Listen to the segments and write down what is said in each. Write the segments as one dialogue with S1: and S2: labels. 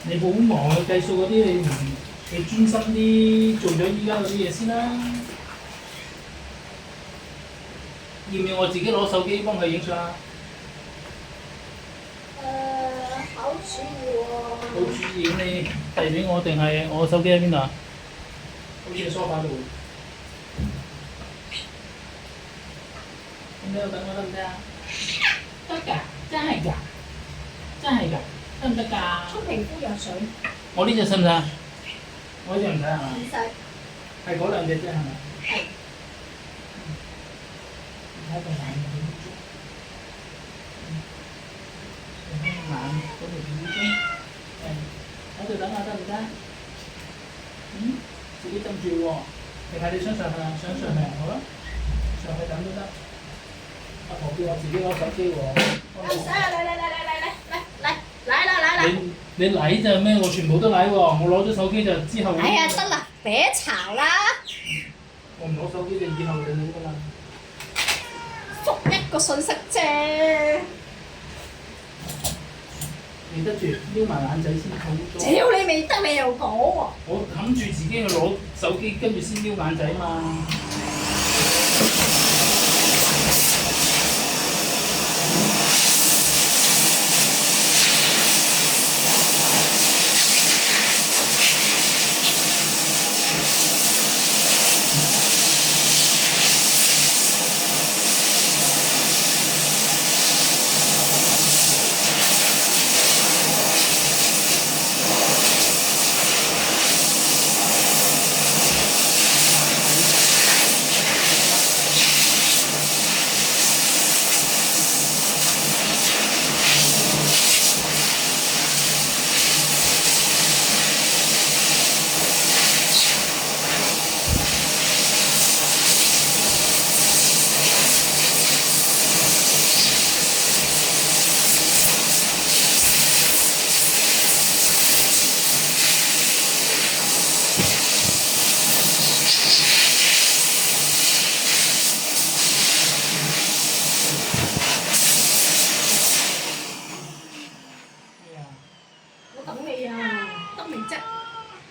S1: 你好忙去計數嗰啲，你專心啲做咗依家嗰啲嘢先啦。要唔要我自己攞手機幫佢影相啊？
S2: 好主意喎。
S1: 好主意，你遞俾我定係我手機喺邊度啊？好似喺梳化度。咁你等我得唔得啊？得㗎，真係㗎，真係㗎，得唔得㗎？
S2: 沖皮膚藥水。
S1: 我呢隻使唔使啊？我呢隻唔使係嘛？
S2: 唔使。
S1: 係嗰兩隻啫係咪？
S2: 係。
S1: 睇個眼有幾污糟。睇個眼嗰度幾污糟。喺度等下得唔得？自己浸住喎。定係你想上去啊？想上去啊？好啦，上去等都得。阿婆叫我自己攞手機喎。
S2: 嚟！
S1: 你嚟就咩？我全部都嚟喎。我攞咗手機就之後。
S2: 哎呀，得啦，別吵啦。
S1: 我唔攞手機就以後你冇㗎啦。
S2: 覆一個信息啫。
S1: 你得住，撩埋眼仔先好咗。
S2: 屌你未得，你又講喎。
S1: 我冚住自己去攞手機，跟住先撩眼仔嘛。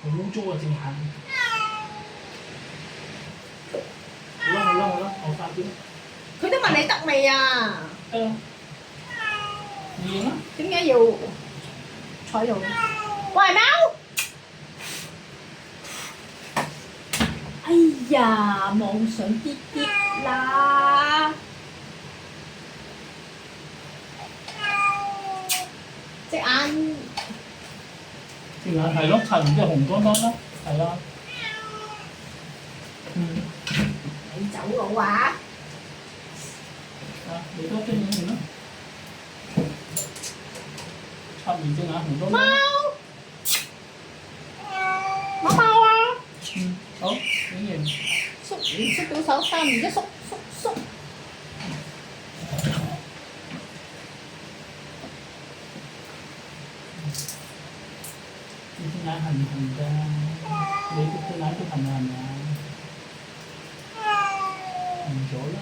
S1: 污糟啊隻眼！好啦，我快啲。
S2: 佢都問你得未啊？
S1: 得啦。你影啊？
S2: 點解要坐喺度？喂貓！哎呀，妄想啲啲啦！隻眼。
S1: 隻眼係咯，擦完之後紅當當咯，係啊。
S2: 你走佬啊！
S1: 你多張影完啦。擦完隻眼紅當當。
S2: 貓貓啊！
S1: 好，影完。
S2: 縮到手，三二一縮。
S1: 你隻眼痕唔痕㗎？你隻眼都痕啊，係咪啊？痕咗啦。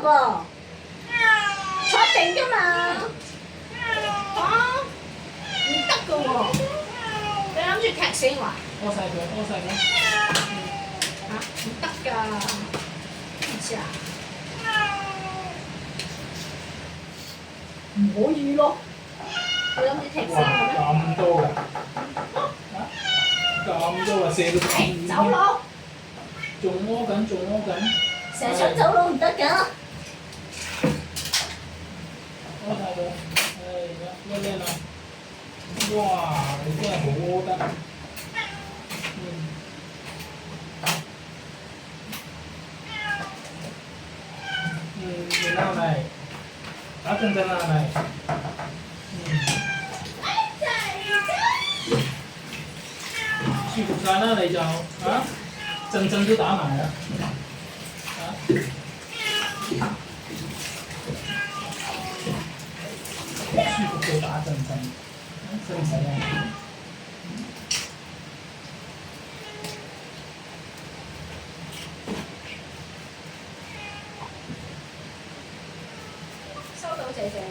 S2: 噃，坐定㗎嘛，啊，唔得㗎喎，你諗住踢死我啊？
S1: 屙晒佢，屙晒佢。
S2: 嚇，唔得㗎，知唔知啊？唔可以咯，你諗住踢死
S1: 哇！
S2: 我咩？
S1: 咁多㗎？咁多啊！射到咁遠。
S2: 走佬，
S1: 仲屙緊，仲屙緊。
S2: 成日想走佬唔得㗎。
S1: 屙晒佢，叻叻啦！哇！你真係好屙得。你拉嚟，打陣陣拉嚟。舒服晒啦，你就陣陣都打埋啦。舒服到打陣陣，使唔使啊？
S2: 收到姐姐。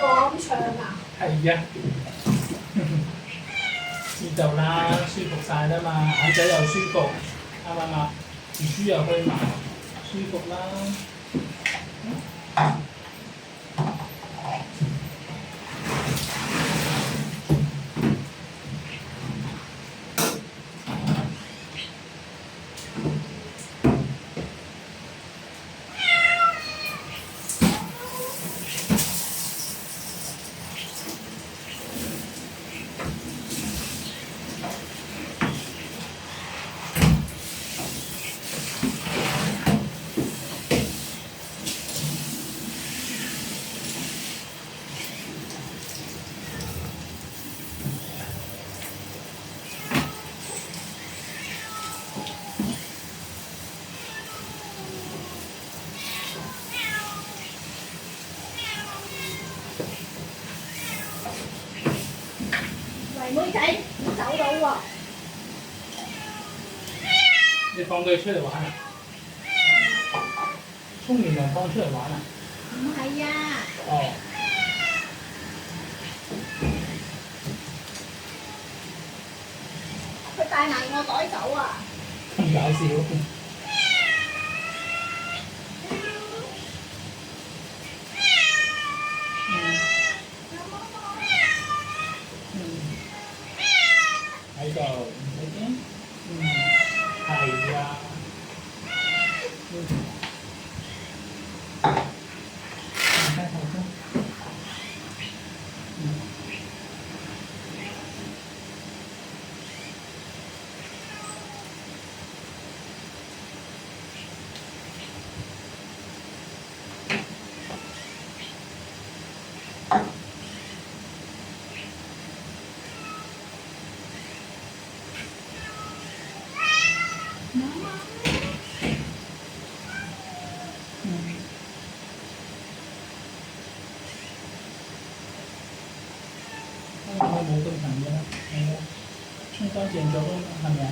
S2: 咁長啊？
S1: 係啊，知道啦，舒服晒啦嘛，眼仔又舒服，啱唔啱？耳珠又開埋，舒服啦。
S2: 妹仔走到喎，
S1: 你放佢出嚟玩啊？沖完涼放出嚟玩啊？
S2: 唔係啊，
S1: 哦。
S2: 佢帶埋我袋走啊！
S1: 咁搞笑。喺度唔使驚。係啊。睇頭先。我冇咁痕嘅啦，係啊，沖乾淨咗啦，係咪啊？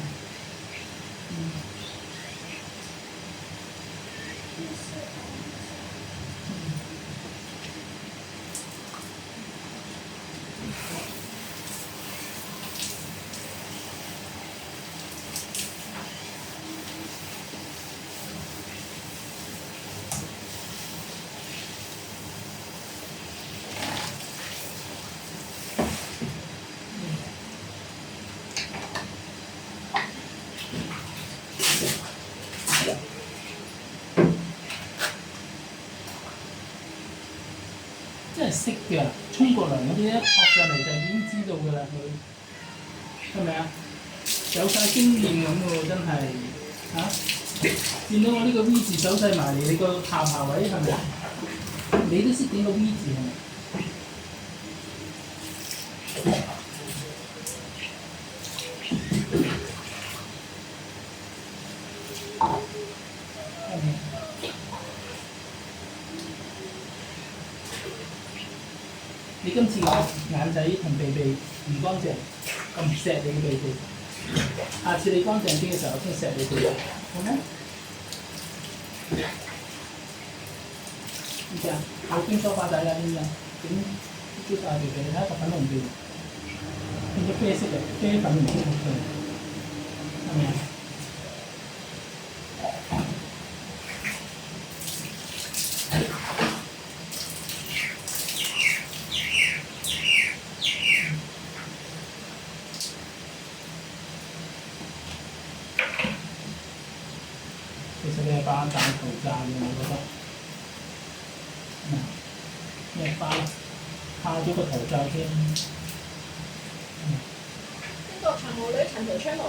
S1: 真係識㗎，沖過涼嗰啲一撲上嚟就已經知道㗎啦，佢係咪啊？有晒經驗咁喎，真係見到我呢個 V 字手勢埋嚟，你個下巴位係咪啊？你都識點個 V 字係咪？你今次個眼仔同鼻鼻唔乾淨，我唔錫你嘅鼻鼻。下次你乾淨啲嘅時候，我先錫你鼻鼻，好咩？呢隻我經梳化仔啦，呢隻點啲大鼻鼻，睇下個粉紅邊，變咗啡色嘅，啡粉唔知好佢，係咪啊？其實你係把大頭罩嘅，我覺得。咩花咗個頭罩添？
S2: 呢個長毛女陳條昌路。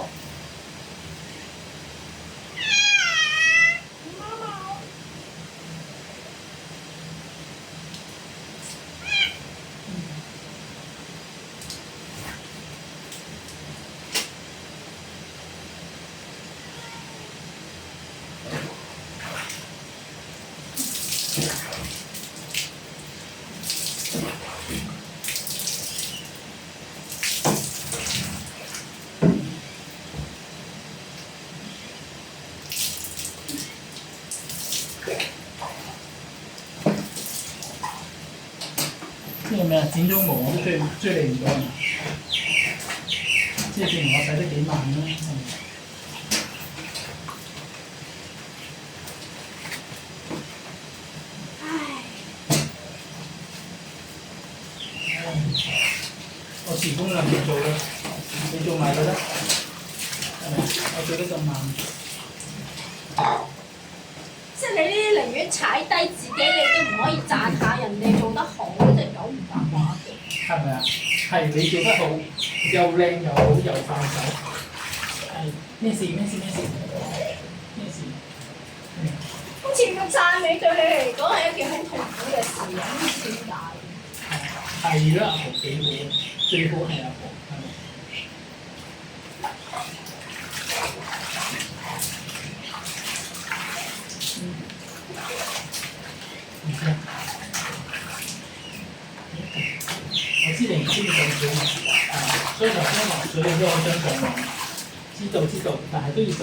S1: 呢個咩啊？剪咗毛我都追你唔到啊！即係證明我洗得幾慢啦，係咪？我時工量唔做啦，你做埋佢啦，係咪？我做得咁慢。
S2: 即係你呢啲寧願踩低自己，你都唔可以讚下人哋做得好，真係九唔搭八嘅。
S1: 係咪啊？係你做得好，又靚又好又快手。係咩事？
S2: 好似個讚美對你嚟講係一件好痛苦嘅事，唔知點解。
S1: 係啦，阿婆幾好，最好係阿婆，係咪？我知你唔知你做水，所以頭先落水你都好想上網，知道，但係都要盡得。